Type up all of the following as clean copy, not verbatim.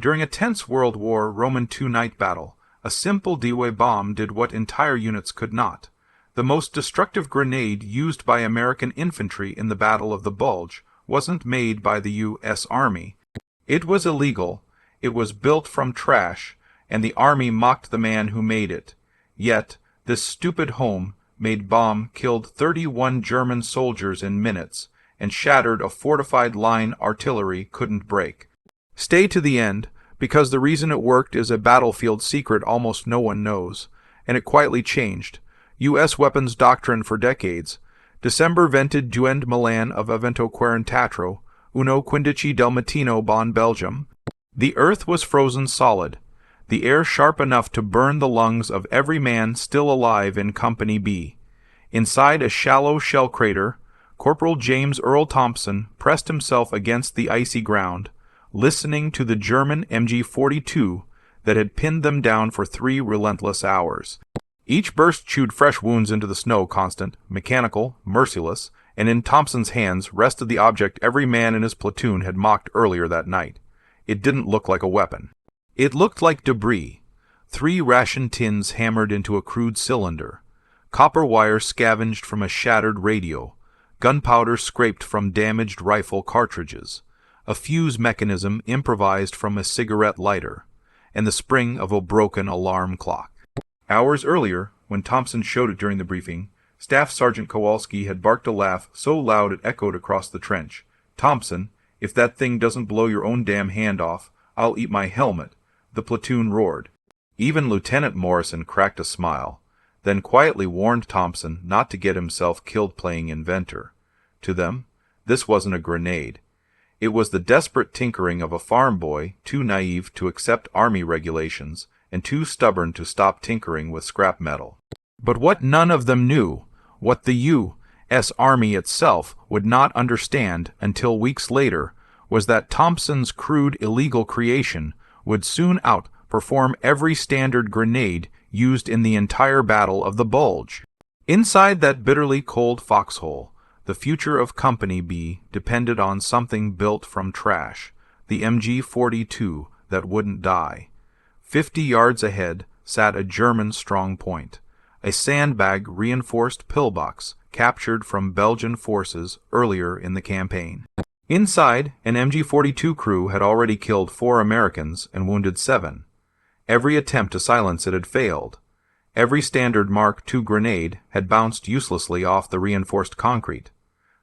During a tense World War Roman II night battle, a simple WWII bomb did what entire units could not. The most destructive grenade used by American infantry in the Battle of the Bulge wasn't made by the U.S. Army. It was illegal, it was built from trash, and the Army mocked the man who made it. Yet, this stupid home-made bomb killed 31 German soldiers in minutes, and shattered a fortified line artillery couldn't break. Stay to the end, because the reason it worked is a battlefield secret almost no one knows, and it quietly changed U.S. weapons doctrine for decades. December vented duend Milan of Avento Quarantatro, uno quindici del mattino bon Belgium. The earth was frozen solid, the air sharp enough to burn the lungs of every man still alive in Company B. Inside a shallow shell crater, Corporal James Earl Thompson pressed himself against the icy ground, listening to the German MG-42 that had pinned them down for 3 relentless hours. Each burst chewed fresh wounds into the snow, constant, mechanical, merciless, and in Thompson's hands rested the object every man in his platoon had mocked earlier that night. It didn't look like a weapon. It looked like debris. 3 ration tins hammered into a crude cylinder, copper wire scavenged from a shattered radio, gunpowder scraped from damaged rifle cartridges, a fuse mechanism improvised from a cigarette lighter, and the spring of a broken alarm clock. Hours earlier, when Thompson showed it during the briefing, Staff Sergeant Kowalski had barked a laugh so loud it echoed across the trench. "Thompson, if that thing doesn't blow your own damn hand off, I'll eat my helmet," the platoon roared. Even Lieutenant Morrison cracked a smile, then quietly warned Thompson not to get himself killed playing inventor. To them, this wasn't a grenade. It was the desperate tinkering of a farm boy too naive to accept Army regulations and too stubborn to stop tinkering with scrap metal. But what none of them knew, what the U.S. Army itself would not understand until weeks later, was that Thompson's crude illegal creation would soon outperform every standard grenade used in the entire Battle of the Bulge. Inside that bitterly cold foxhole, the future of Company B depended on something built from trash, the MG-42 that wouldn't die. 50 yards ahead sat a German strong point, a sandbag-reinforced pillbox captured from Belgian forces earlier in the campaign. Inside, an MG-42 crew had already killed 4 Americans and wounded 7. Every attempt to silence it had failed. Every standard Mark II grenade had bounced uselessly off the reinforced concrete.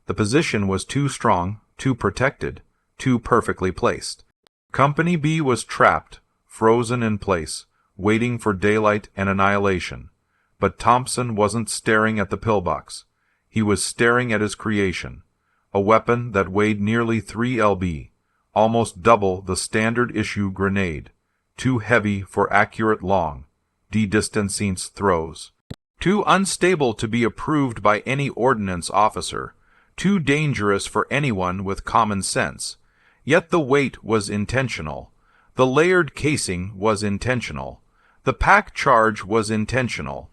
The position was too strong, too protected, too perfectly placed. Company B was trapped, frozen in place, waiting for daylight and annihilation. But Thompson wasn't staring at the pillbox. He was staring at his creation, a weapon that weighed nearly 3 lb, almost double the standard-issue grenade, too heavy for accurate long, de-distancing throws, too unstable to be approved by any ordnance officer, too dangerous for anyone with common sense. Yet the weight was intentional. The layered casing was intentional. The pack charge was intentional.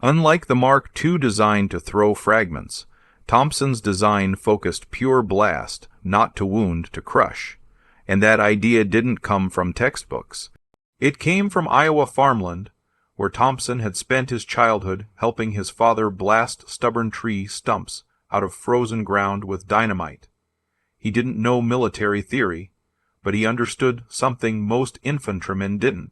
Unlike the Mark II designed to throw fragments, Thompson's design focused pure blast, not to wound, to crush. And that idea didn't come from textbooks. It came from Iowa farmland, where Thompson had spent his childhood helping his father blast stubborn tree stumps out of frozen ground with dynamite. He didn't know military theory, but he understood something most infantrymen didn't.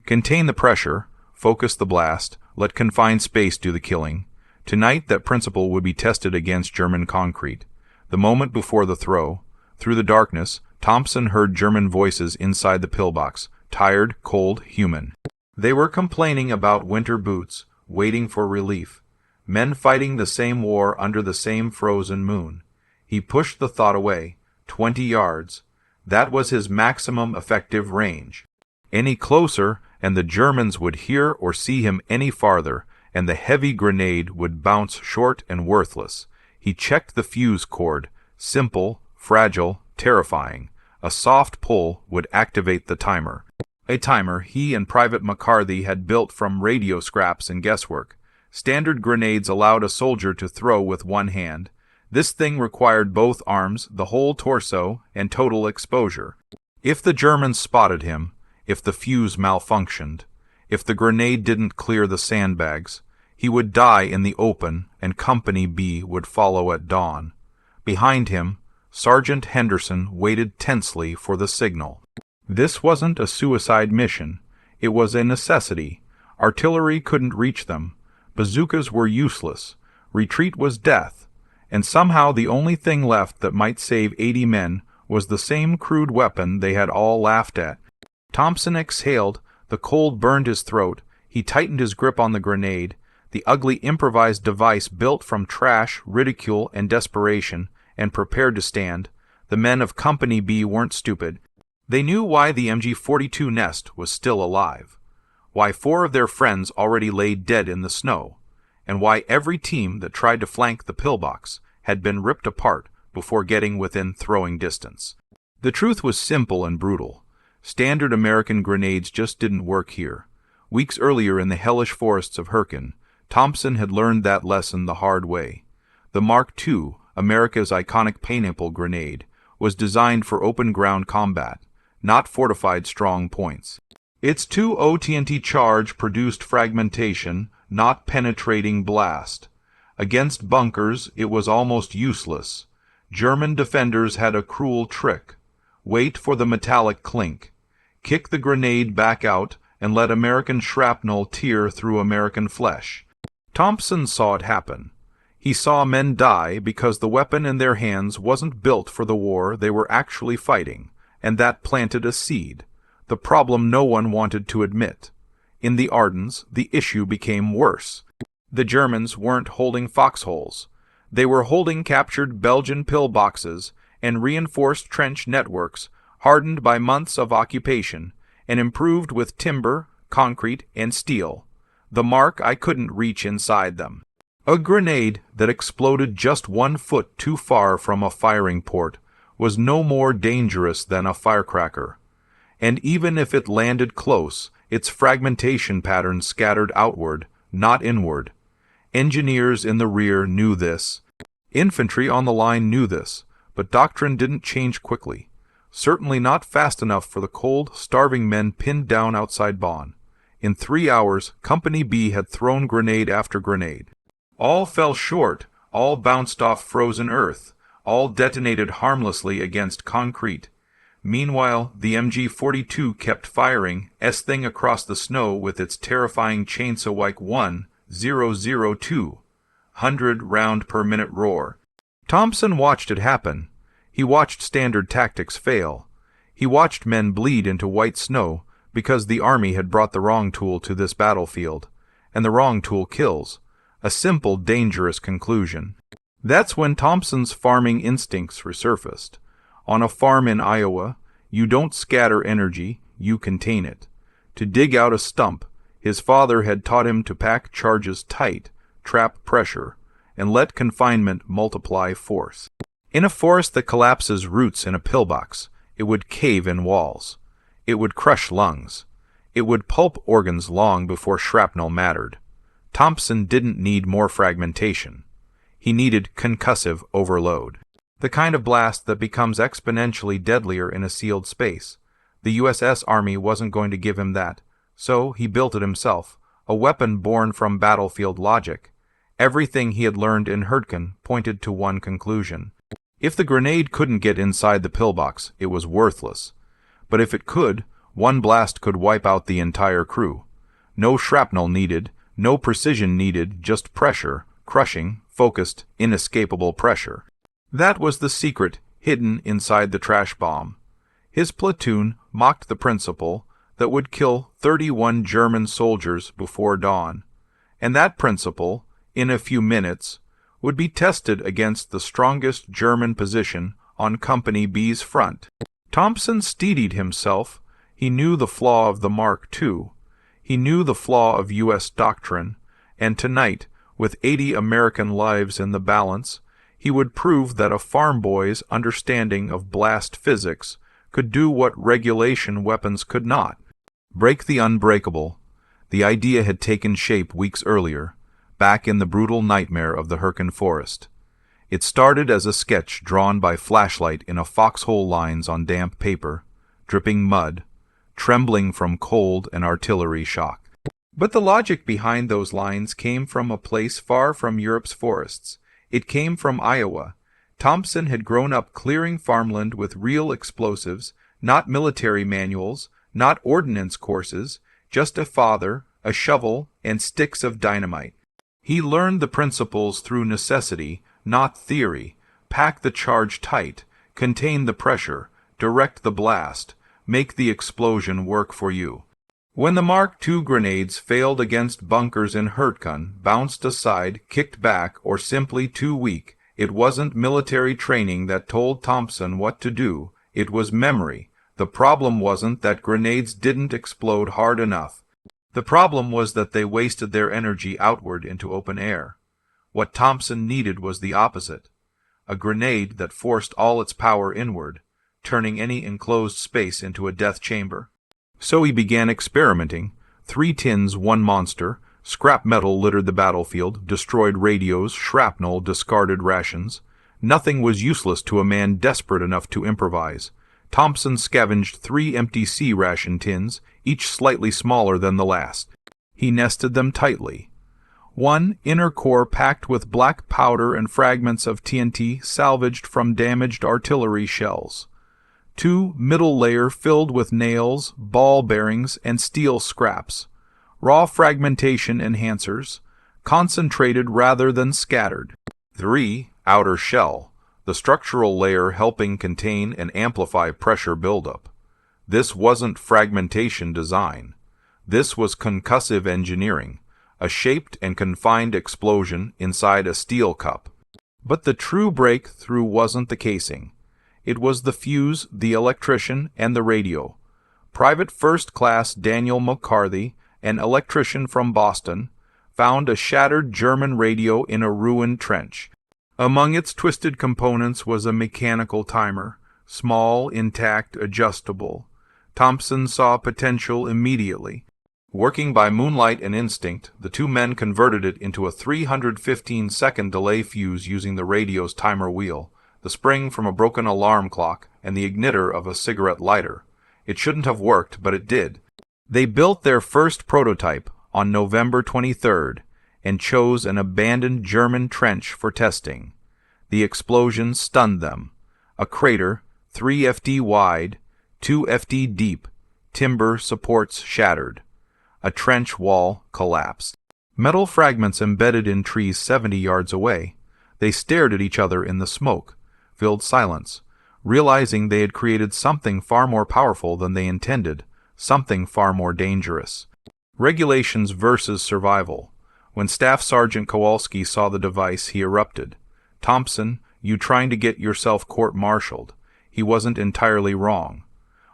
Contain the pressure, focus the blast, let confined space do the killing. Tonight that principle would be tested against German concrete. The moment before the throw, through the darkness, Thompson heard German voices inside the pillbox, tired, cold, human. They were complaining about winter boots, waiting for relief. Men fighting the same war under the same frozen moon. He pushed the thought away. 20 yards. That was his maximum effective range. Any closer, and the Germans would hear or see him any farther, and the heavy grenade would bounce short and worthless. He checked the fuse cord. Simple, fragile, terrifying. A soft pull would activate the timer. A timer he and Private McCarthy had built from radio scraps and guesswork. Standard grenades allowed a soldier to throw with one hand. This thing required both arms, the whole torso, and total exposure. If the Germans spotted him, if the fuse malfunctioned, if the grenade didn't clear the sandbags, he would die in the open and Company B would follow at dawn. Behind him, Sergeant Henderson waited tensely for the signal. This wasn't a suicide mission. It was a necessity. Artillery couldn't reach them. Bazookas were useless. Retreat was death. And somehow the only thing left that might save 80 men was the same crude weapon they had all laughed at. Thompson exhaled. The cold burned his throat. He tightened his grip on the grenade. The ugly improvised device built from trash, ridicule, and desperation, and prepared to stand. The men of Company B weren't stupid. They knew why the MG-42 nest was still alive, why 4 of their friends already lay dead in the snow, and why every team that tried to flank the pillbox had been ripped apart before getting within throwing distance. The truth was simple and brutal. Standard American grenades just didn't work here. Weeks earlier in the hellish forests of Hurkin, Thompson had learned that lesson the hard way. The Mark II, America's iconic pineapple grenade, was designed for open ground combat, not fortified strong points. Its 2 TNT charge produced fragmentation, not penetrating blast. Against bunkers, it was almost useless. German defenders had a cruel trick. Wait for the metallic clink. Kick the grenade back out and let American shrapnel tear through American flesh. Thompson saw it happen. He saw men die because the weapon in their hands wasn't built for the war they were actually fighting, and that planted a seed, the problem no one wanted to admit. In the Ardennes, the issue became worse. The Germans weren't holding foxholes. They were holding captured Belgian pillboxes and reinforced trench networks hardened by months of occupation and improved with timber, concrete, and steel. The mark I couldn't reach inside them. A grenade that exploded just 1 foot too far from a firing port was no more dangerous than a firecracker. And even if it landed close, its fragmentation pattern scattered outward, not inward. Engineers in the rear knew this. Infantry on the line knew this, but doctrine didn't change quickly. Certainly not fast enough for the cold, starving men pinned down outside Bonn. In 3 hours, Company B had thrown grenade after grenade. All fell short, all bounced off frozen earth, all detonated harmlessly against concrete. Meanwhile, the MG-42 kept firing, S-thing across the snow with its terrifying Chainsaw 1002, 100 round per minute roar. Thompson watched it happen. He watched standard tactics fail. He watched men bleed into white snow because the army had brought the wrong tool to this battlefield, and the wrong tool kills. A simple, dangerous conclusion. That's when Thompson's farming instincts resurfaced. On a farm in Iowa, you don't scatter energy, you contain it. To dig out a stump, his father had taught him to pack charges tight, trap pressure, and let confinement multiply force. In a forest that collapses roots in a pillbox, it would cave in walls. It would crush lungs. It would pulp organs long before shrapnel mattered. Thompson didn't need more fragmentation. He needed concussive overload. The kind of blast that becomes exponentially deadlier in a sealed space. The USS Army wasn't going to give him that, so he built it himself, a weapon born from battlefield logic. Everything he had learned in Hurkin pointed to one conclusion. If the grenade couldn't get inside the pillbox, it was worthless. But if it could, one blast could wipe out the entire crew. No shrapnel needed, no precision needed, just pressure, crushing, focused, inescapable pressure. That was the secret hidden inside the trash bomb. His platoon mocked the principle that would kill 31 German soldiers before dawn. And that principle, in a few minutes, would be tested against the strongest German position on Company B's front. Thompson steadied himself. He knew the flaw of the Mark II. He knew the flaw of U.S. doctrine, and tonight, with 80 American lives in the balance, he would prove that a farm boy's understanding of blast physics could do what regulation weapons could not. Break the unbreakable. The idea had taken shape weeks earlier, back in the brutal nightmare of the Hurkin forest. It started as a sketch drawn by flashlight in a foxhole lines on damp paper. dripping mud, trembling from cold and artillery shock. But the logic behind those lines came from a place far from Europe's forests. It came from Iowa. Thompson had grown up clearing farmland with real explosives, not military manuals, not ordnance courses, just a father, a shovel, and sticks of dynamite. He learned the principles through necessity, not theory. Pack the charge tight, contain the pressure, direct the blast, make the explosion work for you. When the Mark II grenades failed against bunkers in Hurtgen, bounced aside, kicked back, or simply too weak, it wasn't military training that told Thompson what to do, it was memory. The problem wasn't that grenades didn't explode hard enough. The problem was that they wasted their energy outward into open air. What Thompson needed was the opposite. A grenade that forced all its power inward, turning any enclosed space into a death chamber. So he began experimenting. 3 tins, 1 monster. Scrap metal littered the battlefield, destroyed radios, shrapnel, discarded rations. Nothing was useless to a man desperate enough to improvise. Thompson scavenged 3 empty C-ration tins, each slightly smaller than the last. He nested them tightly. 1 inner core packed with black powder and fragments of TNT salvaged from damaged artillery shells. 2 middle layer filled with nails, ball bearings, and steel scraps. Raw fragmentation enhancers, concentrated rather than scattered. 3 outer shell, the structural layer helping contain and amplify pressure buildup. This wasn't fragmentation design. This was concussive engineering, a shaped and confined explosion inside a steel cup. But the true breakthrough wasn't the casing. It was the fuse, the electrician, and the radio. Private First Class Daniel McCarthy, an electrician from Boston, found a shattered German radio in a ruined trench. Among its twisted components was a mechanical timer, small, intact, adjustable. Thompson saw potential immediately. Working by moonlight and instinct, the 2 men converted it into a 315-second delay fuse using the radio's timer wheel, the spring from a broken alarm clock, and the ignitor of a cigarette lighter. It shouldn't have worked, but it did. They built their first prototype on November 23rd and chose an abandoned German trench for testing. The explosion stunned them. A crater, 3 FD wide, 2 FD deep, timber supports shattered. A trench wall collapsed. Metal fragments embedded in trees 70 yards away. They stared at each other in the smoke. Filled silence, realizing they had created something far more powerful than they intended, something far more dangerous. Regulations versus survival. When Staff Sergeant Kowalski saw the device, he erupted. Thompson, you trying to get yourself court-martialed. He wasn't entirely wrong.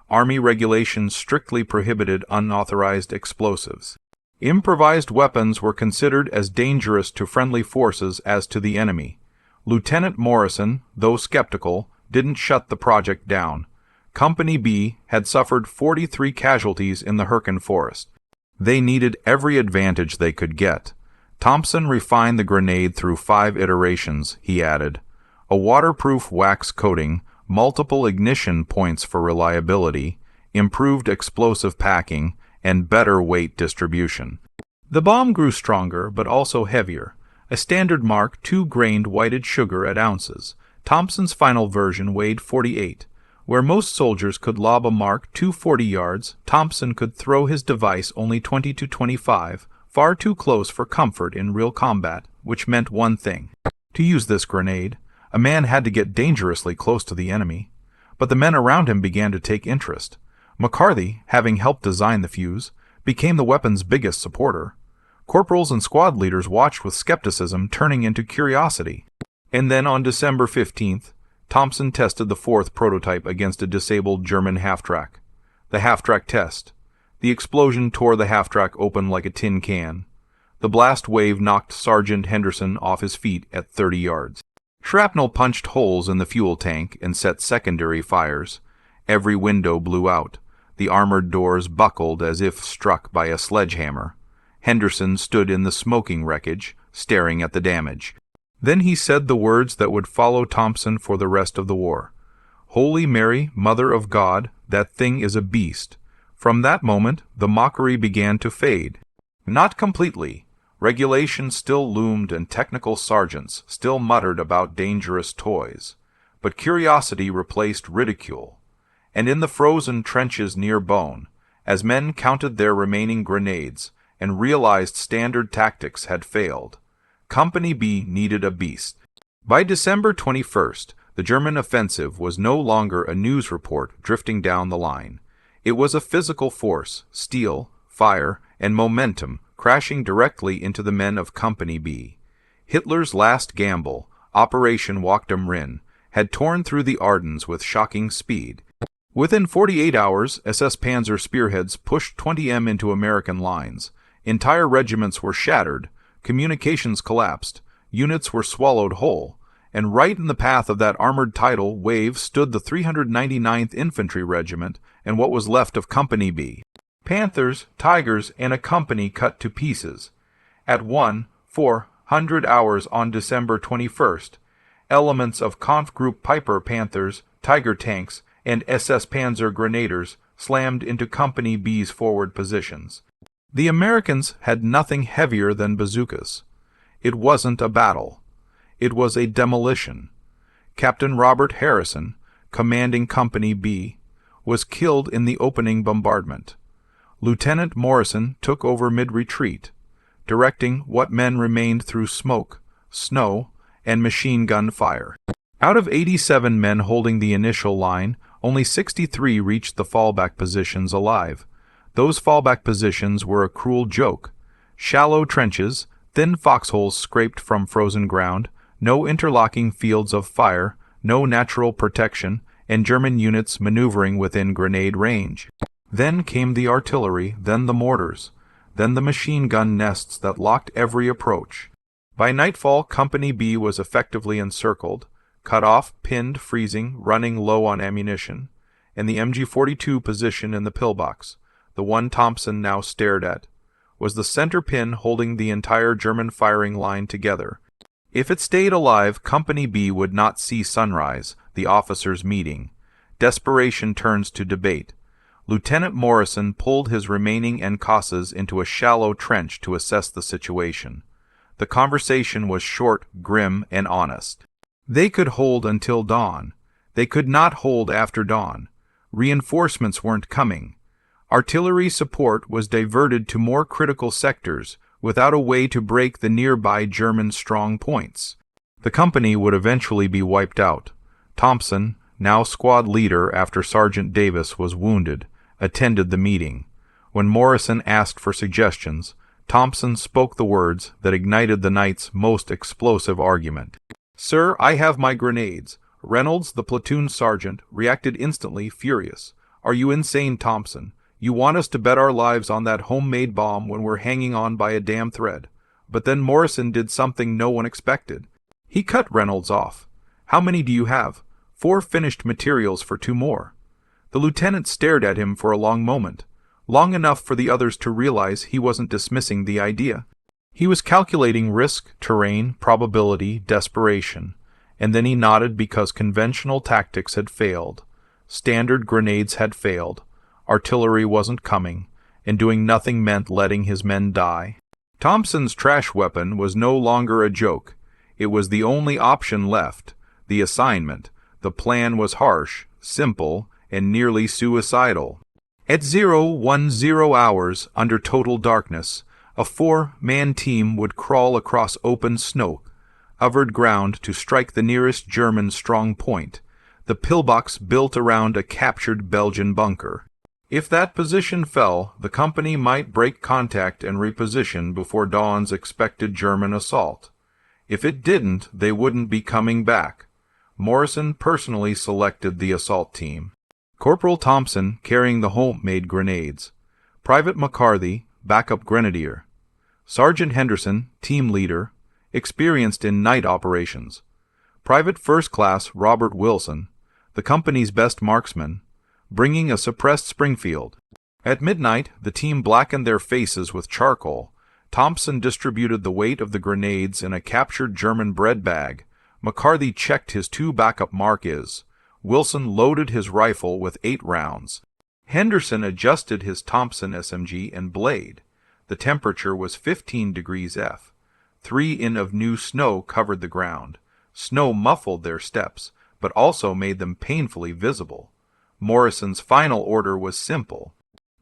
Army regulations strictly prohibited unauthorized explosives. Improvised weapons were considered as dangerous to friendly forces as to the enemy. Lieutenant Morrison, though skeptical, didn't shut the project down. Company B had suffered 43 casualties in the Hurtgen forest. They needed every advantage they could get. Thompson refined the grenade through 5 iterations, he added. A waterproof wax coating, multiple ignition points for reliability, improved explosive packing, and better weight distribution. The bomb grew stronger, but also heavier. A standard Mark II grained whited sugar at ounces. Thompson's final version weighed 48. Where most soldiers could lob a Mark II 40 yards, Thompson could throw his device only 20 to 25, far too close for comfort in real combat, which meant one thing. To use this grenade, a man had to get dangerously close to the enemy. But the men around him began to take interest. McCarthy, having helped design the fuse, became the weapon's biggest supporter. Corporals and squad leaders watched with skepticism turning into curiosity. And then on December 15th, Thompson tested the 4th prototype against a disabled German half-track. The half-track test. The explosion tore the half-track open like a tin can. The blast wave knocked Sergeant Henderson off his feet at 30 yards. Shrapnel punched holes in the fuel tank and set secondary fires. Every window blew out. The armored doors buckled as if struck by a sledgehammer. Henderson stood in the smoking wreckage, staring at the damage. Then he said the words that would follow Thompson for the rest of the war. Holy Mary, Mother of God, That thing is a beast. From that moment, the mockery began to fade. Not completely. Regulation still loomed and technical sergeants still muttered about dangerous toys. But curiosity replaced ridicule. And in the frozen trenches near Bone, as men counted their remaining grenades and realized standard tactics had failed, Company B needed a beast. By December 21st, the German offensive was no longer a news report drifting down the line. It was a physical force, steel, fire, and momentum crashing directly into the men of Company B. Hitler's last gamble, Operation Walk am Rhin, had torn through the Ardennes with shocking speed. Within 48 hours, SS Panzer spearheads pushed 20M into American lines. Entire regiments were shattered, communications collapsed, units were swallowed whole, and right in the path of that armored tidal wave stood the 399th Infantry Regiment and what was left of Company B. Panthers, Tigers, and a company cut to pieces. At 1:04 hours on December 21st, elements of Kampf Group Piper Panthers, Tiger tanks, and SS Panzer grenadiers slammed into Company B's forward positions. The Americans had nothing heavier than bazookas. It wasn't a battle. It was a demolition. Captain Robert Harrison, commanding Company B, was killed in the opening bombardment. Lieutenant Morrison took over mid-retreat, directing what men remained through smoke, snow, and machine gun fire. Out of 87 men holding the initial line, only 63 reached the fallback positions alive. Those fallback positions were a cruel joke. Shallow trenches, thin foxholes scraped from frozen ground, no interlocking fields of fire, no natural protection, and German units maneuvering within grenade range. Then came the artillery, then the mortars, then the machine gun nests that locked every approach. By nightfall, Company B was effectively encircled, cut off, pinned, freezing, running low on ammunition, and the MG-42 position in the pillbox, the one Thompson now stared at, was the center pin holding the entire German firing line together. If it stayed alive, Company B would not see sunrise, the officers' meeting. Desperation turns to debate. Lieutenant Morrison pulled his remaining Encasas into a shallow trench to assess the situation. The conversation was short, grim, and honest. They could hold until dawn. They could not hold after dawn. Reinforcements weren't coming. Artillery support was diverted to more critical sectors without a way to break the nearby German strong points. The company would eventually be wiped out. Thompson, now squad leader after Sergeant Davis was wounded, attended the meeting. When Morrison asked for suggestions, Thompson spoke the words that ignited the night's most explosive argument. "Sir, I have my grenades." Reynolds, the platoon sergeant, reacted instantly, furious. "Are you insane, Thompson? You want us to bet our lives on that homemade bomb when we're hanging on by a damn thread." But then Morrison did something no one expected. He cut Reynolds off. "How many do you have?" 4 finished materials for 2 more. The lieutenant stared at him for a long moment, long enough for the others to realize he wasn't dismissing the idea. He was calculating risk, terrain, probability, desperation, and then he nodded because conventional tactics had failed. Standard grenades had failed. Artillery wasn't coming, and doing nothing meant letting his men die. Thompson's trash weapon was no longer a joke. It was the only option left. The assignment. The plan was harsh, simple, and nearly suicidal. At 0:10 hours, under total darkness, a 4-man team would crawl across open snow-covered ground to strike the nearest German strong point, the pillbox built around a captured Belgian bunker. If that position fell, the company might break contact and reposition before dawn's expected German assault. If it didn't, they wouldn't be coming back. Morrison personally selected the assault team. Corporal Thompson carrying the homemade grenades. Private McCarthy, backup grenadier. Sergeant Henderson, team leader, experienced in night operations. Private First Class Robert Wilson, the company's best marksman, bringing a suppressed Springfield. At midnight, the team blackened their faces with charcoal. Thompson distributed the weight of the grenades in a captured German bread bag. McCarthy checked his 2 backup Mark-Is. Wilson loaded his rifle with 8 rounds. Henderson adjusted his Thompson SMG and blade. The temperature was 15 degrees F. 3 in of new snow covered the ground. Snow muffled their steps, but also made them painfully visible. Morrison's final order was simple.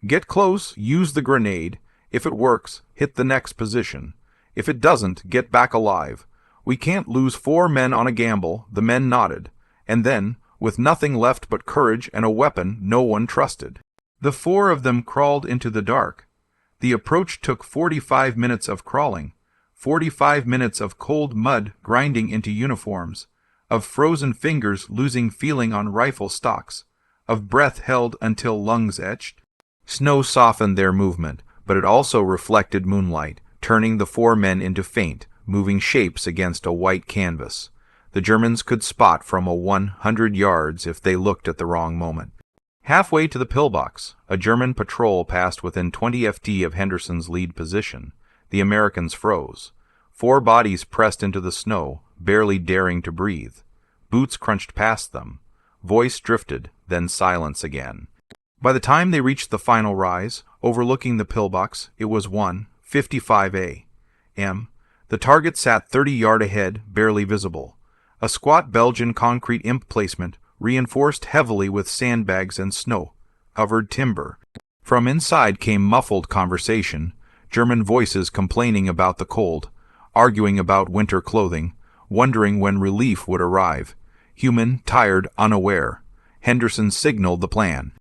Get close, use the grenade. If it works, hit the next position. If it doesn't, get back alive. We can't lose 4 men on a gamble. The men nodded. And then, with nothing left but courage and a weapon no one trusted, the 4 of them crawled into the dark. The approach took 45 minutes of crawling, 45 minutes of cold mud grinding into uniforms, of frozen fingers losing feeling on rifle stocks, of breath held until lungs etched. Snow softened their movement, but it also reflected moonlight, turning the 4 men into faint, moving shapes against a white canvas. The Germans could spot from 100 yards if they looked at the wrong moment. Halfway to the pillbox, a German patrol passed within 20 ft of Henderson's lead position. The Americans froze. 4 bodies pressed into the snow, barely daring to breathe. Boots crunched past them. Voice drifted, then silence again. By the time they reached the final rise, overlooking the pillbox, it was 1:55 a.m. The target sat 30 yards ahead, barely visible. A squat Belgian concrete emplacement, reinforced heavily with sandbags and snow-covered timber. From inside came muffled conversation, German voices complaining about the cold, arguing about winter clothing, wondering when relief would arrive. Human, tired, unaware. Henderson signaled the plan.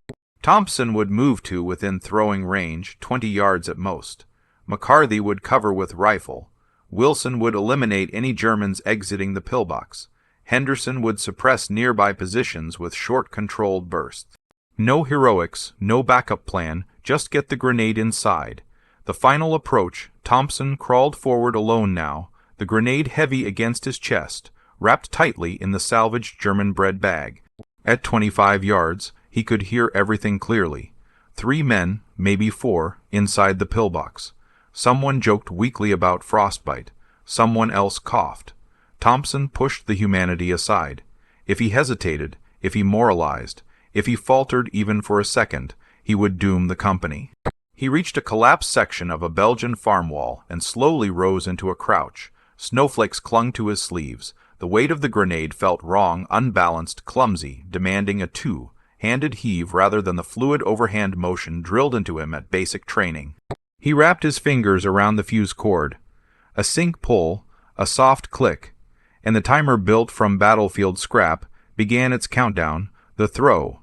Thompson would move to within throwing range, 20 yards at most. McCarthy would cover with rifle. Wilson would eliminate any Germans exiting the pillbox. Henderson would suppress nearby positions with short controlled bursts. No heroics, no backup plan, just get the grenade inside. The final approach, Thompson crawled forward alone now, the grenade heavy against his chest, wrapped tightly in the salvaged German bread bag. At 25 yards, he could hear everything clearly. 3 men, maybe 4, inside the pillbox. Someone joked weakly about frostbite. Someone else coughed. Thompson pushed the humanity aside. If he hesitated, if he moralized, if he faltered even for a second, he would doom the company. He reached a collapsed section of a Belgian farm wall and slowly rose into a crouch. Snowflakes clung to his sleeves. The weight of the grenade felt wrong, unbalanced, clumsy, demanding a two-handed heave rather than the fluid overhand motion drilled into him at basic training. He wrapped his fingers around the fuse cord. A sync pull, a soft click, and the timer built from battlefield scrap began its countdown, the throw.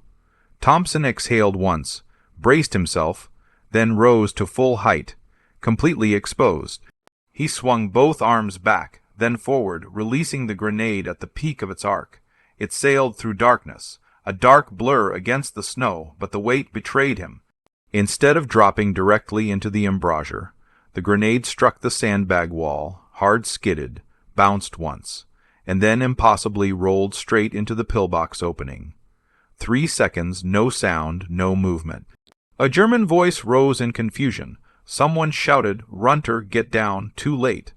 Thompson exhaled once, braced himself, then rose to full height, completely exposed. He swung both arms back, then forward, releasing the grenade at the peak of its arc. It sailed through darkness, a dark blur against the snow, but the weight betrayed him. Instead of dropping directly into the embrasure, the grenade struck the sandbag wall, hard skidded, bounced once, and then impossibly rolled straight into the pillbox opening. 3 seconds, no sound, no movement. A German voice rose in confusion. Someone shouted, "Runter, get down, too late."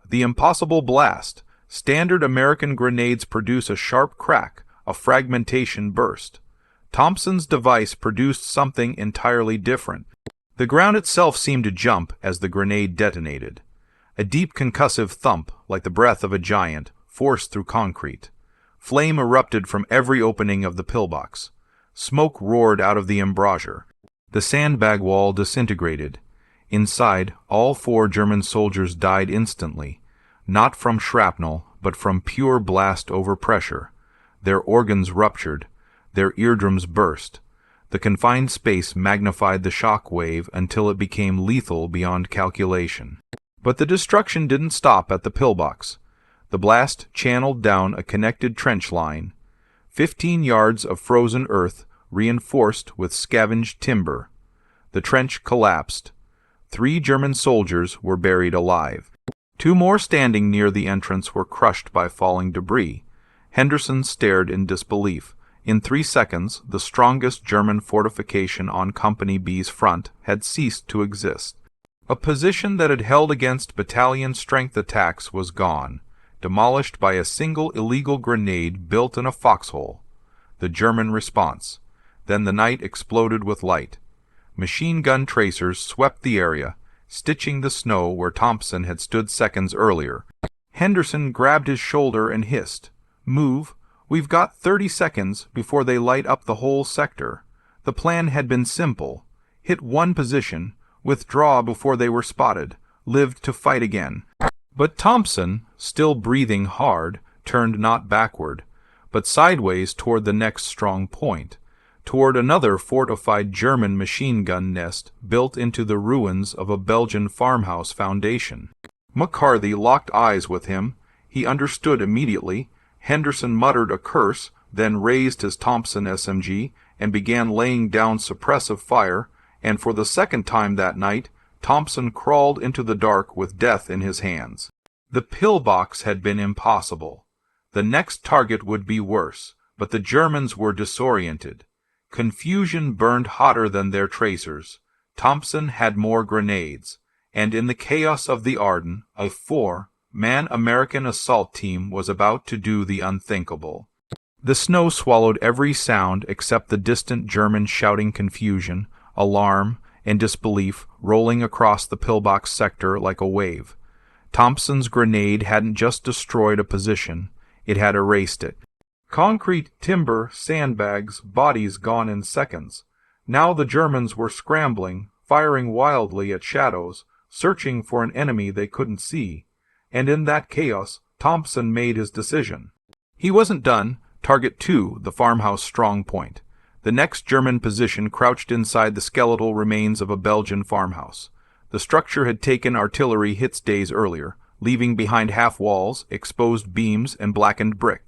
The impossible blast. Standard American grenades produce a sharp crack, a fragmentation burst. Thompson's device produced something entirely different. The ground itself seemed to jump as the grenade detonated. A deep concussive thump, like the breath of a giant, forced through concrete. Flame erupted from every opening of the pillbox. Smoke roared out of the embrasure. The sandbag wall disintegrated. Inside, all 4 German soldiers died instantly, not from shrapnel, but from pure blast overpressure. Their organs ruptured. Their eardrums burst. The confined space magnified the shock wave until it became lethal beyond calculation. But the destruction didn't stop at the pillbox. The blast channeled down a connected trench line. 15 yards of frozen earth reinforced with scavenged timber. The trench collapsed. 3 German soldiers were buried alive. 2 more standing near the entrance were crushed by falling debris. Henderson stared in disbelief. In 3 seconds, the strongest German fortification on Company B's front had ceased to exist. A position that had held against battalion-strength attacks was gone, demolished by a single illegal grenade built in a foxhole. the German response. Then the night exploded with light. Machine gun tracers swept the area, stitching the snow where Thompson had stood seconds earlier. Henderson grabbed his shoulder and hissed, "Move. We've got 30 seconds before they light up the whole sector." The plan had been simple. Hit one position, withdraw before they were spotted, lived to fight again. But Thompson, still breathing hard, turned not backward, but sideways toward the next strong point, toward another fortified German machine gun nest built into the ruins of a Belgian farmhouse foundation. McCarthy locked eyes with him. He understood immediately. Henderson muttered a curse, then raised his Thompson SMG and began laying down suppressive fire, and for the second time that night, Thompson crawled into the dark with death in his hands. The pillbox had been impossible. The next target would be worse, but the Germans were disoriented. Confusion burned hotter than their tracers. Thompson had more grenades, and in the chaos of the Ardennes, a 4-man American assault team was about to do the unthinkable. The snow swallowed every sound except the distant German shouting confusion, alarm, and disbelief rolling across the pillbox sector like a wave. Thompson's grenade hadn't just destroyed a position, it had erased it. Concrete, timber, sandbags, bodies gone in seconds. Now the Germans were scrambling, firing wildly at shadows, searching for an enemy they couldn't see. And in that chaos, Thompson made his decision. He wasn't done. Target 2, the farmhouse strong point. The next German position crouched inside the skeletal remains of a Belgian farmhouse. The structure had taken artillery hits days earlier, leaving behind half walls, exposed beams, and blackened brick.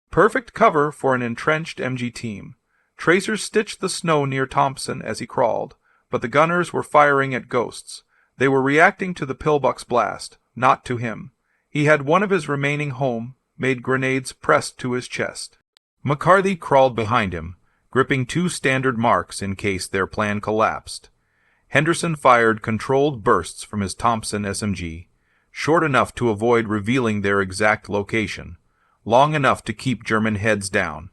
Perfect cover for an entrenched MG team. Tracers stitched the snow near Thompson as he crawled, but the gunners were firing at ghosts. They were reacting to the pillbox blast, not to him. He had one of his remaining home-made grenades pressed to his chest. McCarthy crawled behind him, gripping 2 standard marks in case their plan collapsed. Henderson fired controlled bursts from his Thompson SMG, short enough to avoid revealing their exact location, long enough to keep German heads down.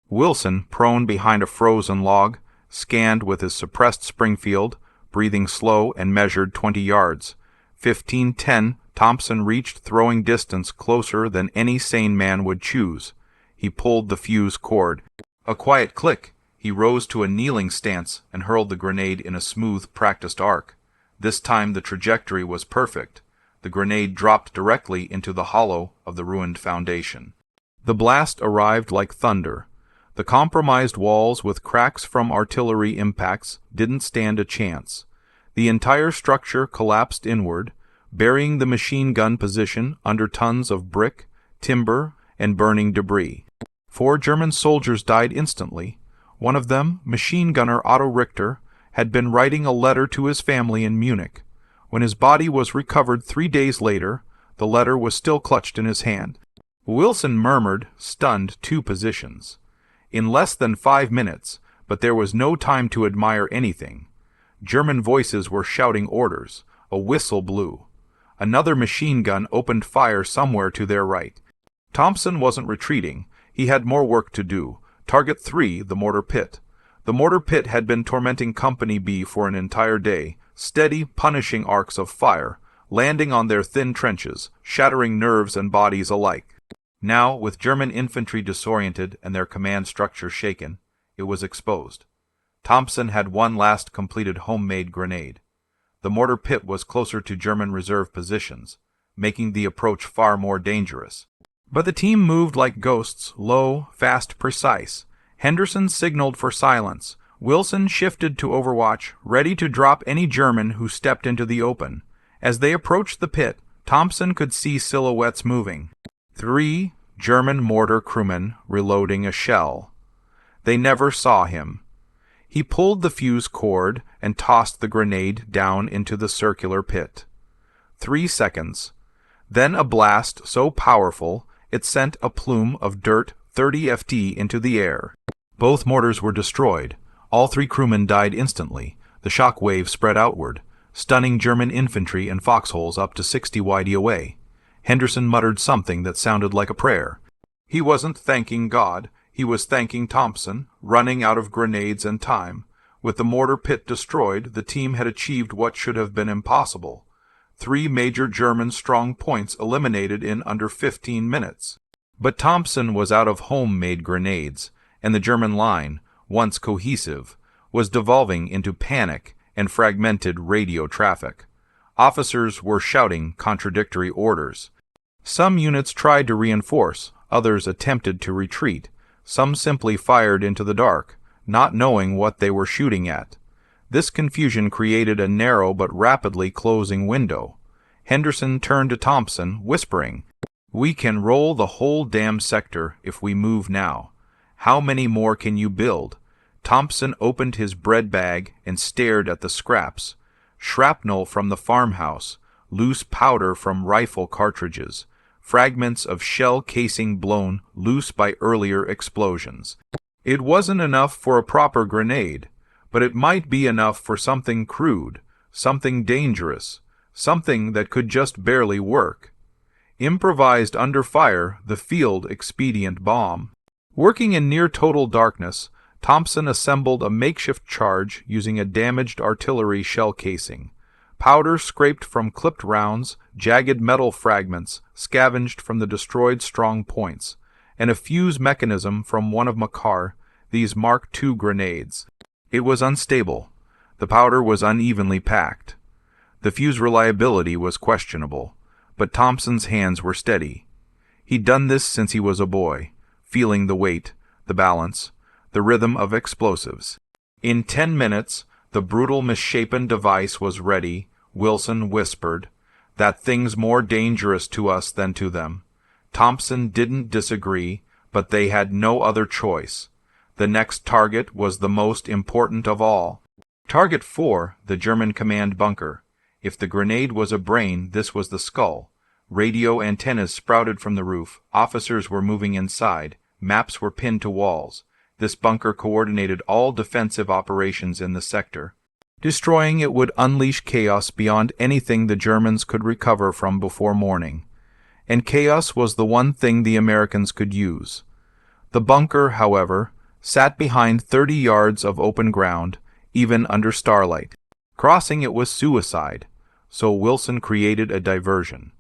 Wilson, prone behind a frozen log, scanned with his suppressed Springfield, breathing slow and measured 20 yards. 15-10, Thompson reached throwing distance closer than any sane man would choose. He pulled the fuse cord. A quiet click. He rose to a kneeling stance and hurled the grenade in a smooth, practiced arc. This time the trajectory was perfect. The grenade dropped directly into the hollow of the ruined foundation. The blast arrived like thunder. The compromised walls with cracks from artillery impacts didn't stand a chance. The entire structure collapsed inward, burying the machine gun position under tons of brick, timber, and burning debris. 4 German soldiers died instantly. One of them, machine gunner Otto Richter, had been writing a letter to his family in Munich. When his body was recovered 3 days later, the letter was still clutched in his hand. Wilson murmured, stunned, 2 positions. In less than 5 minutes, but there was no time to admire anything. German voices were shouting orders. A whistle blew. Another machine gun opened fire somewhere to their right. Thompson wasn't retreating. He had more work to do. Target 3, the mortar pit. The mortar pit had been tormenting Company B for an entire day, steady, punishing arcs of fire, landing on their thin trenches, shattering nerves and bodies alike. Now, with German infantry disoriented and their command structure shaken, it was exposed. Thompson had one last completed homemade grenade. The mortar pit was closer to German reserve positions, making the approach far more dangerous. But the team moved like ghosts, low, fast, precise. Henderson signaled for silence. Wilson shifted to overwatch, ready to drop any German who stepped into the open. As they approached the pit, Thompson could see silhouettes moving. 3 German mortar crewmen reloading a shell. They never saw him. He pulled the fuse cord and tossed the grenade down into the circular pit. 3 seconds. Then a blast so powerful it sent a plume of dirt 30 FT into the air. Both mortars were destroyed. All 3 crewmen died instantly. The shock wave spread outward, stunning German infantry and foxholes up to 60 YD away. Henderson muttered something that sounded like a prayer. He wasn't thanking God. He was thanking Thompson, running out of grenades and time. With the mortar pit destroyed, the team had achieved what should have been impossible. 3 major German strong points eliminated in under 15 minutes. But Thompson was out of home-made grenades, and the German line, once cohesive, was devolving into panic and fragmented radio traffic. Officers were shouting contradictory orders. Some units tried to reinforce, others attempted to retreat. Some simply fired into the dark, not knowing what they were shooting at. This confusion created a narrow but rapidly closing window. Henderson turned to Thompson, whispering, "We can roll the whole damn sector if we move now. How many more can you build?" Thompson opened his bread bag and stared at the scraps. Shrapnel from the farmhouse, loose powder from rifle cartridges, fragments of shell casing blown loose by earlier explosions. It wasn't enough for a proper grenade, but it might be enough for something crude, something dangerous, something that could just barely work. Improvised under fire, the field expedient bomb. Working in near total darkness, Thompson assembled a makeshift charge using a damaged artillery shell casing. Powder scraped from clipped rounds, jagged metal fragments scavenged from the destroyed strong points, and a fuse mechanism from one of Makar, these Mark II grenades. It was unstable. The powder was unevenly packed. The fuse reliability was questionable, but Thompson's hands were steady. He'd done this since he was a boy, feeling the weight, the balance, the rhythm of explosives. In 10 minutes, the brutal misshapen device was ready. Wilson whispered, "That thing's more dangerous to us than to them." Thompson didn't disagree, but they had no other choice. The next target was the most important of all. Target 4, the German command bunker. If the grenade was a brain, this was the skull. Radio antennas sprouted from the roof. Officers were moving inside. Maps were pinned to walls. This bunker coordinated all defensive operations in the sector. Destroying it would unleash chaos beyond anything the Germans could recover from before morning. And chaos was the one thing the Americans could use. The bunker, however, sat behind 30 yards of open ground, even under starlight. Crossing it was suicide, so Wilson created a diversion.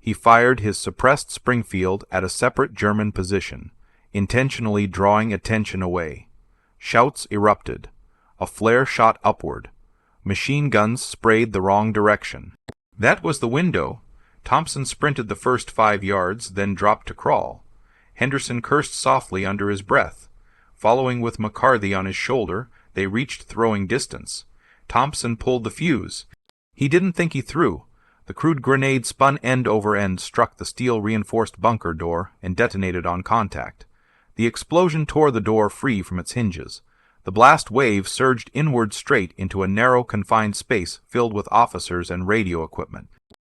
He fired his suppressed Springfield at a separate German position, intentionally drawing attention away. Shouts erupted. A flare shot upward. Machine guns sprayed the wrong direction. That was the window. Thompson sprinted the first 5 yards, then dropped to crawl. Henderson cursed softly under his breath. Following with McCarthy on his shoulder, they reached throwing distance. Thompson pulled the fuse. He didn't think he threw. The crude grenade spun end over end, struck the steel-reinforced bunker door, and detonated on contact. The explosion tore the door free from its hinges. The blast wave surged inward straight into a narrow, confined space filled with officers and radio equipment.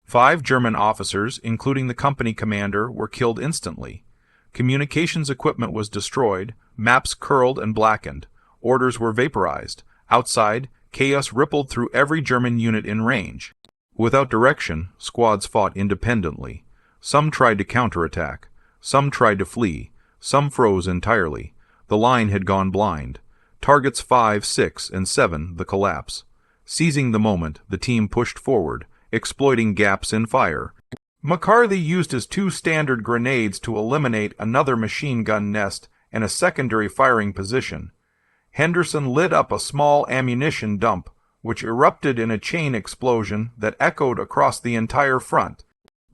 5 German officers, including the company commander, were killed instantly. Communications equipment was destroyed, maps curled and blackened, orders were vaporized. Outside, chaos rippled through every German unit in range. Without direction, squads fought independently. Some tried to counterattack. Some tried to flee. Some froze entirely. The line had gone blind. Targets 5, 6, and 7, the collapse. Seizing the moment, the team pushed forward, exploiting gaps in fire. McCarthy used his 2 standard grenades to eliminate another machine gun nest and a secondary firing position. Henderson lit up a small ammunition dump, which erupted in a chain explosion that echoed across the entire front.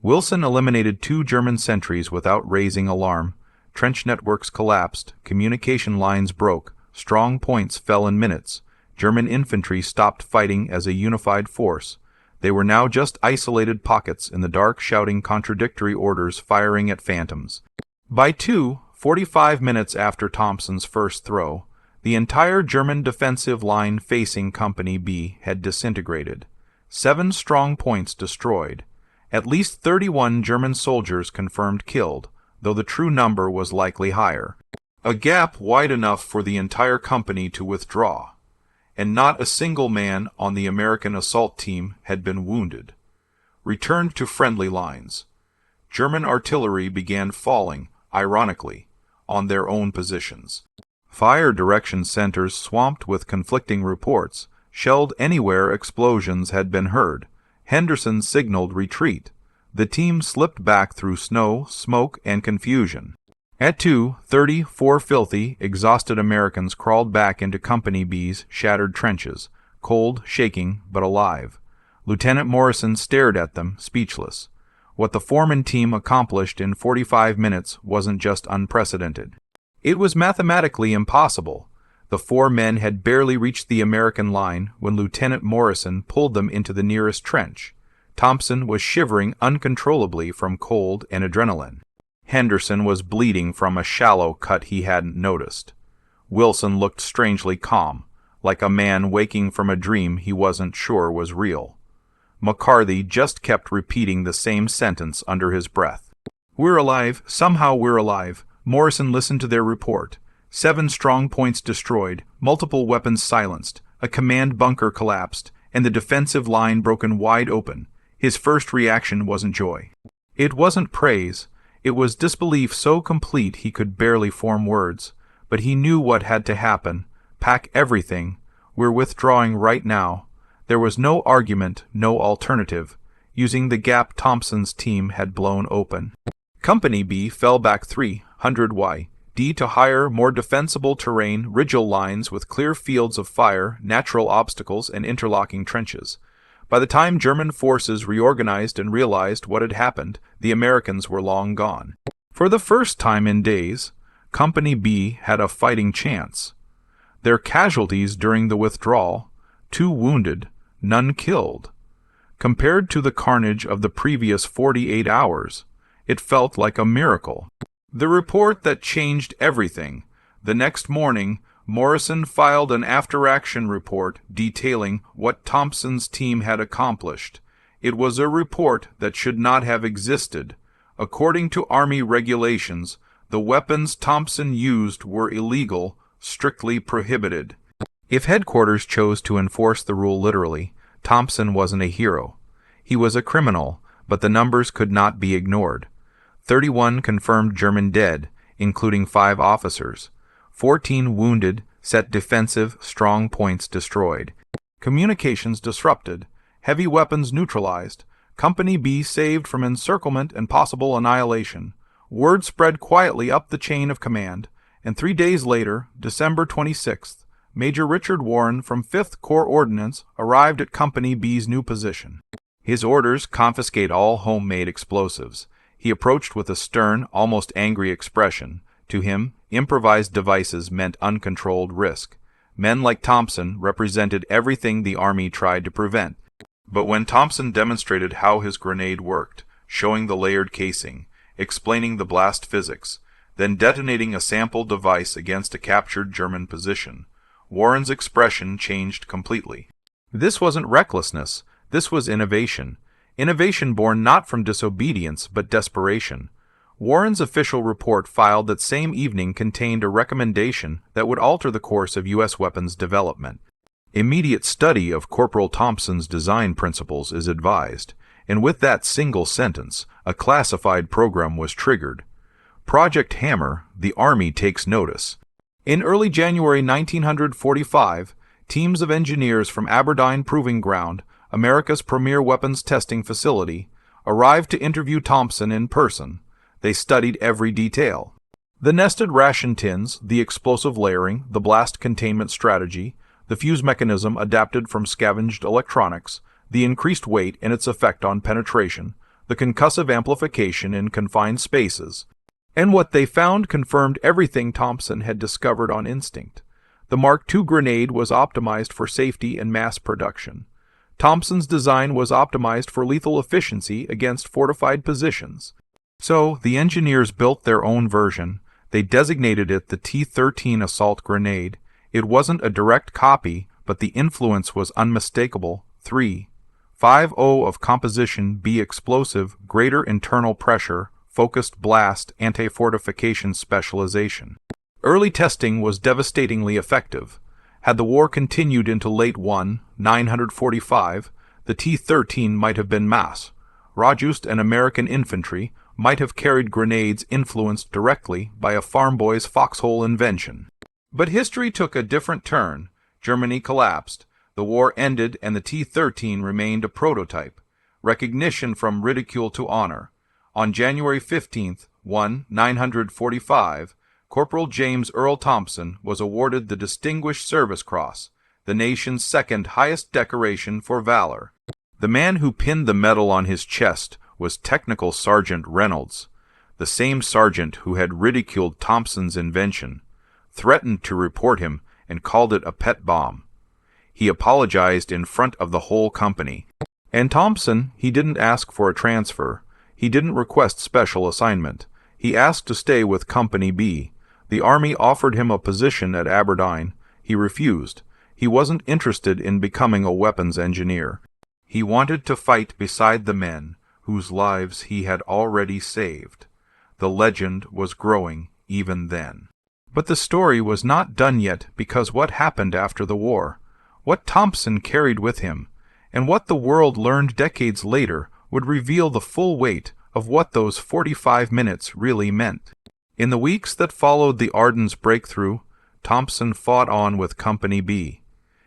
Wilson eliminated 2 German sentries without raising alarm. Trench networks collapsed, communication lines broke, strong points fell in minutes. German infantry stopped fighting as a unified force. They were now just isolated pockets in the dark, shouting contradictory orders, firing at phantoms. By 2:45 minutes after Thompson's first throw, the entire German defensive line facing Company B had disintegrated. 7 strong points destroyed. At least 31 German soldiers confirmed killed, though the true number was likely higher. A gap wide enough for the entire company to withdraw. And not a single man on the American assault team had been wounded. Returned to friendly lines. German artillery began falling, ironically. on their own positions. Fire direction centers swamped with conflicting reports, shelled anywhere explosions had been heard. Henderson signaled retreat. The team slipped back through snow, smoke, and confusion. At 2:30, 4 filthy, exhausted Americans crawled back into Company B's shattered trenches, cold, shaking, but alive. Lieutenant Morrison stared at them, speechless. What the foreman team accomplished in 45 minutes wasn't just unprecedented. It was mathematically impossible. The 4 men had barely reached the American line when Lieutenant Morrison pulled them into the nearest trench. Thompson was shivering uncontrollably from cold and adrenaline. Henderson was bleeding from a shallow cut he hadn't noticed. Wilson looked strangely calm, like a man waking from a dream he wasn't sure was real. McCarthy just kept repeating the same sentence under his breath. "We're alive. Somehow we're alive." Morrison listened to their report. 7 strong points destroyed, multiple weapons silenced, a command bunker collapsed, and the defensive line broken wide open. His first reaction wasn't joy. It wasn't praise. It was disbelief so complete he could barely form words. But he knew what had to happen. Pack everything. We're withdrawing right now. There was no argument, no alternative, using the gap Thompson's team had blown open. Company B fell back 300 D to higher, more defensible terrain, ridgel lines with clear fields of fire, natural obstacles, and interlocking trenches. By the time German forces reorganized and realized what had happened, the Americans were long gone. For the first time in days, Company B had a fighting chance. Their casualties during the withdrawal, 2 wounded, none killed. Compared to the carnage of the previous 48 hours, it felt like a miracle. The report that changed everything. The next morning, Morrison filed an after-action report detailing what Thompson's team had accomplished. It was a report that should not have existed. According to Army regulations, the weapons Thompson used were illegal, strictly prohibited. If headquarters chose to enforce the rule literally, Thompson wasn't a hero. He was a criminal, but the numbers could not be ignored. 31 confirmed German dead, including 5 officers. 14 wounded, set defensive, strong points destroyed. Communications disrupted. Heavy weapons neutralized. Company B saved from encirclement and possible annihilation. Word spread quietly up the chain of command, and 3 days later, December 26th, Major Richard Warren from 5th Corps Ordnance arrived at Company B's new position. His orders: confiscate all homemade explosives. He approached with a stern, almost angry expression. To him, improvised devices meant uncontrolled risk. Men like Thompson represented everything the Army tried to prevent. But when Thompson demonstrated how his grenade worked, showing the layered casing, explaining the blast physics, then detonating a sample device against a captured German position, Warren's expression changed completely. This wasn't recklessness. This was innovation. Innovation born not from disobedience, but desperation. Warren's official report filed that same evening contained a recommendation that would alter the course of U.S. weapons development. Immediate study of Corporal Thompson's design principles is advised, and with that single sentence, a classified program was triggered. Project Hammer, the Army takes notice. In early January 1945, teams of engineers from Aberdeen Proving Ground, America's premier weapons testing facility, arrived to interview Thompson in person. They studied every detail. The nested ration tins, the explosive layering, the blast containment strategy, the fuse mechanism adapted from scavenged electronics, the increased weight and its effect on penetration, the concussive amplification in confined spaces. And what they found confirmed everything Thompson had discovered on instinct. The Mark II grenade was optimized for safety and mass production. Thompson's design was optimized for lethal efficiency against fortified positions. So, the engineers built their own version. They designated it the T-13 assault grenade. It wasn't a direct copy, but the influence was unmistakable. 3.50 of composition B explosive, greater internal pressure, focused blast, anti-fortification specialization. Early testing was devastatingly effective. Had the war continued into late 945, the T-13 might have been mass. Rajust and American infantry, might have carried grenades influenced directly by a farm boy's foxhole invention. But history took a different turn. Germany collapsed. The war ended and the T-13 remained a prototype. Recognition from ridicule to honor. On January 15th, 1945, Corporal James Earl Thompson was awarded the Distinguished Service Cross, the nation's second highest decoration for valor. The man who pinned the medal on his chest was Technical Sergeant Reynolds, the same sergeant who had ridiculed Thompson's invention, threatened to report him, and called it a pet bomb. He apologized in front of the whole company. And Thompson, he didn't ask for a transfer. He didn't request special assignment. He asked to stay with Company B. The Army offered him a position at Aberdeen. He refused. He wasn't interested in becoming a weapons engineer. He wanted to fight beside the men whose lives he had already saved. The legend was growing even then. But the story was not done yet, because what happened after the war, what Thompson carried with him, and what the world learned decades later would reveal the full weight of what those 45 minutes really meant. In the weeks that followed the Ardennes breakthrough, Thompson fought on with Company B.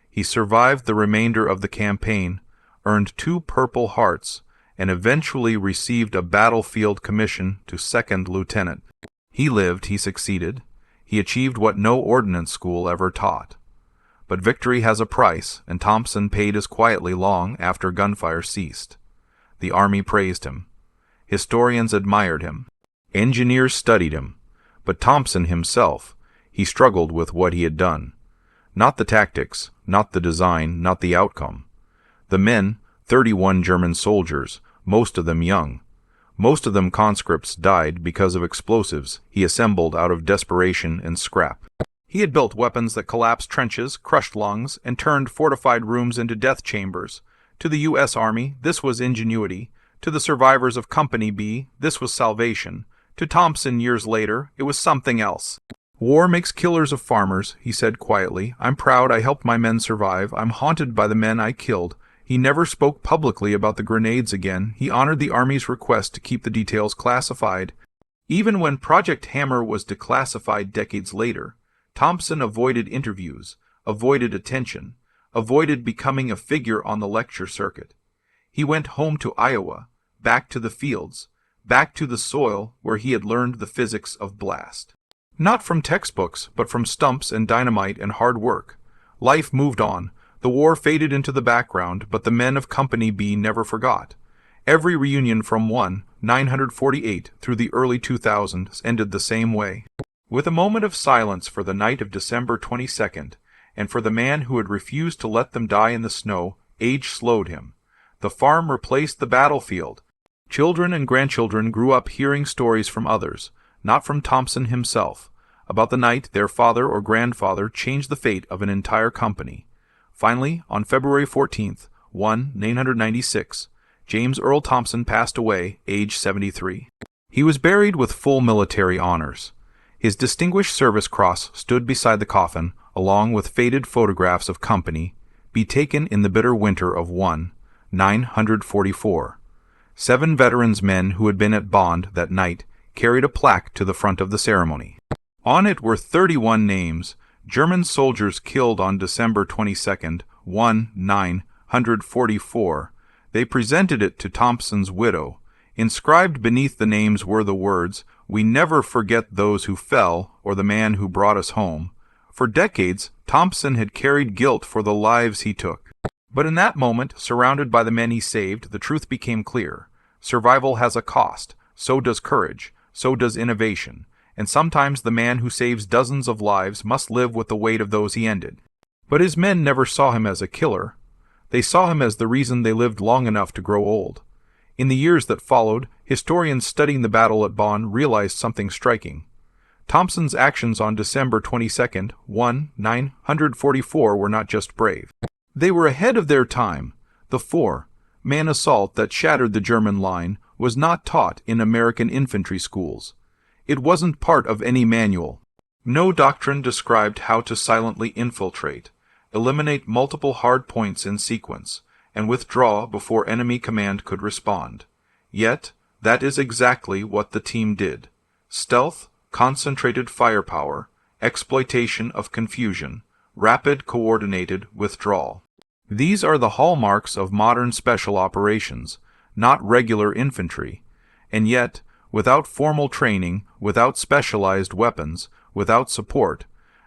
He survived the remainder of the campaign, earned 2 Purple Hearts, and eventually received a battlefield commission to second lieutenant. He lived, he succeeded. He achieved what no ordnance school ever taught. But victory has a price, and Thompson paid as quietly long after gunfire ceased. The Army praised him. Historians admired him. Engineers studied him. But Thompson himself, he struggled with what he had done. Not the tactics, not the design, not the outcome. The men, 31 German soldiers, most of them young. Most of them conscripts, died because of explosives he assembled out of desperation and scrap. He had built weapons that collapsed trenches, crushed lungs, and turned fortified rooms into death chambers. To the U.S. Army, this was ingenuity. To the survivors of Company B, this was salvation. To Thompson years later, it was something else. War makes killers of farmers, he said quietly. I'm proud I helped my men survive. I'm haunted by the men I killed. He never spoke publicly about the grenades again. He honored the Army's request to keep the details classified. Even when Project Hammer was declassified decades later, Thompson avoided interviews, avoided attention, avoided becoming a figure on the lecture circuit. He went home to Iowa, back to the fields, back to the soil where he had learned the physics of blast. Not from textbooks, but from stumps and dynamite and hard work. Life moved on. The war faded into the background, but the men of Company B never forgot. Every reunion from 1948 through the early 2000s ended the same way. With a moment of silence for the night of December 22nd, and for the man who had refused to let them die in the snow, age slowed him. The farm replaced the battlefield. Children and grandchildren grew up hearing stories from others, not from Thompson himself, about the night their father or grandfather changed the fate of an entire company. Finally, on February 14th, 1996, James Earl Thompson passed away, age 73. He was buried with full military honors. His Distinguished Service Cross stood beside the coffin, along with faded photographs of Company, be taken in the bitter winter of 1944. 7 veterans men who had been at Bond that night carried a plaque to the front of the ceremony. On it were 31 names, German soldiers killed on December 22nd, 1944. They presented it to Thompson's widow. Inscribed beneath the names were the words, "We never forget those who fell, or the man who brought us home." For decades, Thompson had carried guilt for the lives he took. But in that moment, surrounded by the men he saved, the truth became clear. Survival has a cost. So does courage. So does innovation. And sometimes the man who saves dozens of lives must live with the weight of those he ended. But his men never saw him as a killer. They saw him as the reason they lived long enough to grow old. In the years that followed, historians studying the battle at Bonn realized something striking. Thompson's actions on December 22nd, 1944 were not just brave. They were ahead of their time. The four-man assault that shattered the German line was not taught in American infantry schools. It wasn't part of any manual. No doctrine described how to silently infiltrate, eliminate multiple hard points in sequence, and withdraw before enemy command could respond. Yet, That is exactly what the team did. Stealth, concentrated firepower, exploitation of confusion, rapid coordinated withdrawal. These are the hallmarks of modern special operations, not regular infantry. And yet, without formal training, without specialized weapons, without support,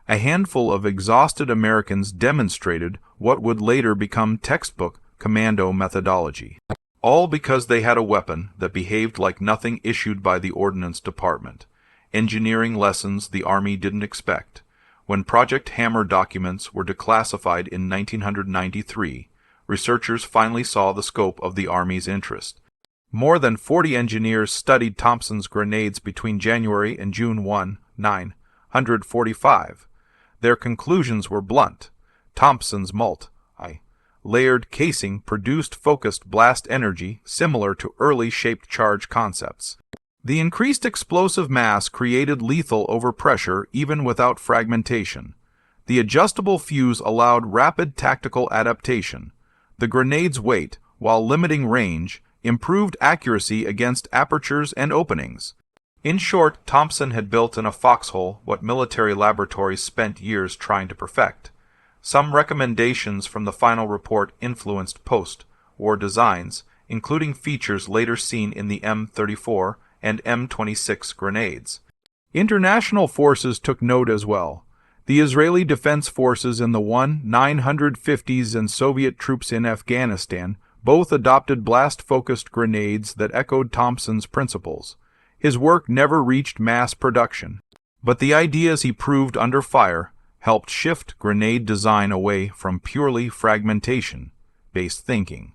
a handful of exhausted Americans demonstrated what would later become textbook commando methodology. All because they had a weapon that behaved like nothing issued by the Ordnance Department. Engineering lessons the Army didn't expect. When Project Hammer documents were declassified in 1993, researchers finally saw the scope of the Army's interest. More than 40 engineers studied Thompson's grenades between January and June 1, 1945. Their conclusions were blunt. Thompson's layered casing produced focused blast energy similar to early shaped charge concepts. The increased explosive mass created lethal overpressure even without fragmentation. The adjustable fuse allowed rapid tactical adaptation. The grenade's weight, while limiting range, improved accuracy against apertures and openings. In short, Thompson had built in a foxhole what military laboratories spent years trying to perfect. Some recommendations from the final report influenced post-war designs, including features later seen in the M34 and M26 grenades. International forces took note as well. The Israeli Defense Forces in the 950s and Soviet troops in Afghanistan both adopted blast-focused grenades that echoed Thompson's principles. His work never reached mass production, but the ideas he proved under fire helped shift grenade design away from purely fragmentation-based thinking.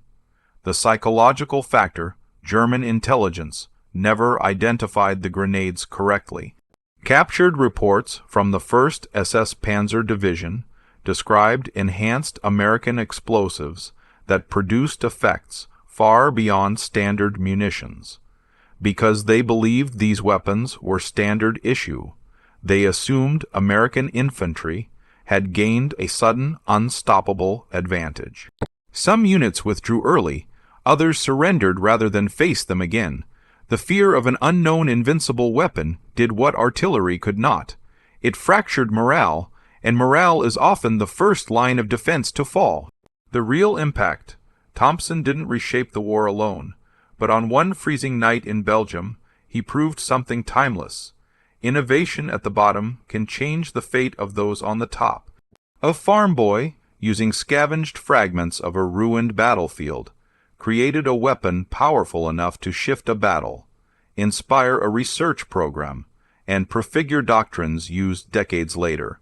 The psychological factor, German intelligence, never identified the grenades correctly. Captured reports from the 1st SS Panzer Division described enhanced American explosives that produced effects far beyond standard munitions. Because they believed these weapons were standard issue, they assumed American infantry had gained a sudden, unstoppable advantage. Some units withdrew early, others surrendered rather than face them again. The fear of an unknown invincible weapon did what artillery could not. It fractured morale, and morale is often the first line of defense to fall. The real impact. Thompson didn't reshape the war alone, but on one freezing night in Belgium, he proved something timeless. Innovation at the bottom can change the fate of those on the top. A farm boy, using scavenged fragments of a ruined battlefield, created a weapon powerful enough to shift a battle, inspire a research program, and prefigure doctrines used decades later.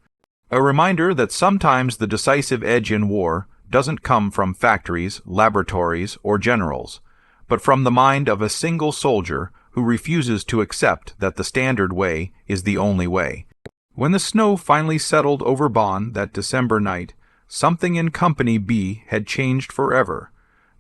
A reminder that sometimes the decisive edge in war doesn't come from factories, laboratories, or generals, but from the mind of a single soldier who refuses to accept that the standard way is the only way. When the snow finally settled over Bonn that December night, something in Company B had changed forever.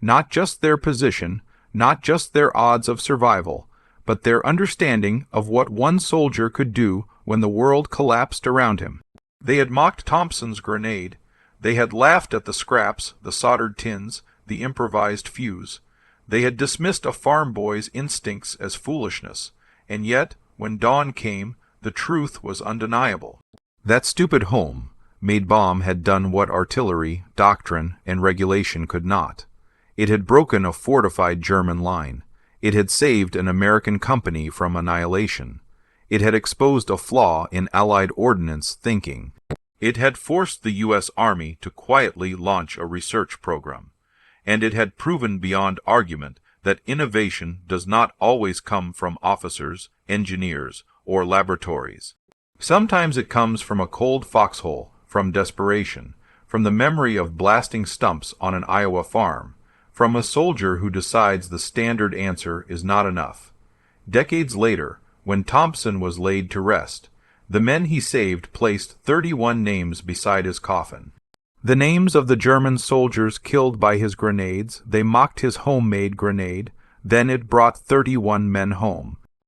Not just their position, not just their odds of survival, but their understanding of what one soldier could do when the world collapsed around him. They had mocked Thompson's grenade. They had laughed at the scraps, the soldered tins, the improvised fuse. They had dismissed a farm boy's instincts as foolishness, and yet, when dawn came, the truth was undeniable. That stupid home-made bomb had done what artillery, doctrine, and regulation could not. It had broken a fortified German line. It had saved an American company from annihilation. It had exposed a flaw in Allied ordnance thinking. It had forced the U.S. Army to quietly launch a research program. And it had proven beyond argument that innovation does not always come from officers, engineers, or laboratories. Sometimes it comes from a cold foxhole, from desperation, from the memory of blasting stumps on an Iowa farm, from a soldier who decides the standard answer is not enough. Decades later, when Thompson was laid to rest, the men he saved placed 31 names beside his coffin. The names of the German soldiers killed by his grenades. They mocked his homemade grenade. Then it brought 31 men home.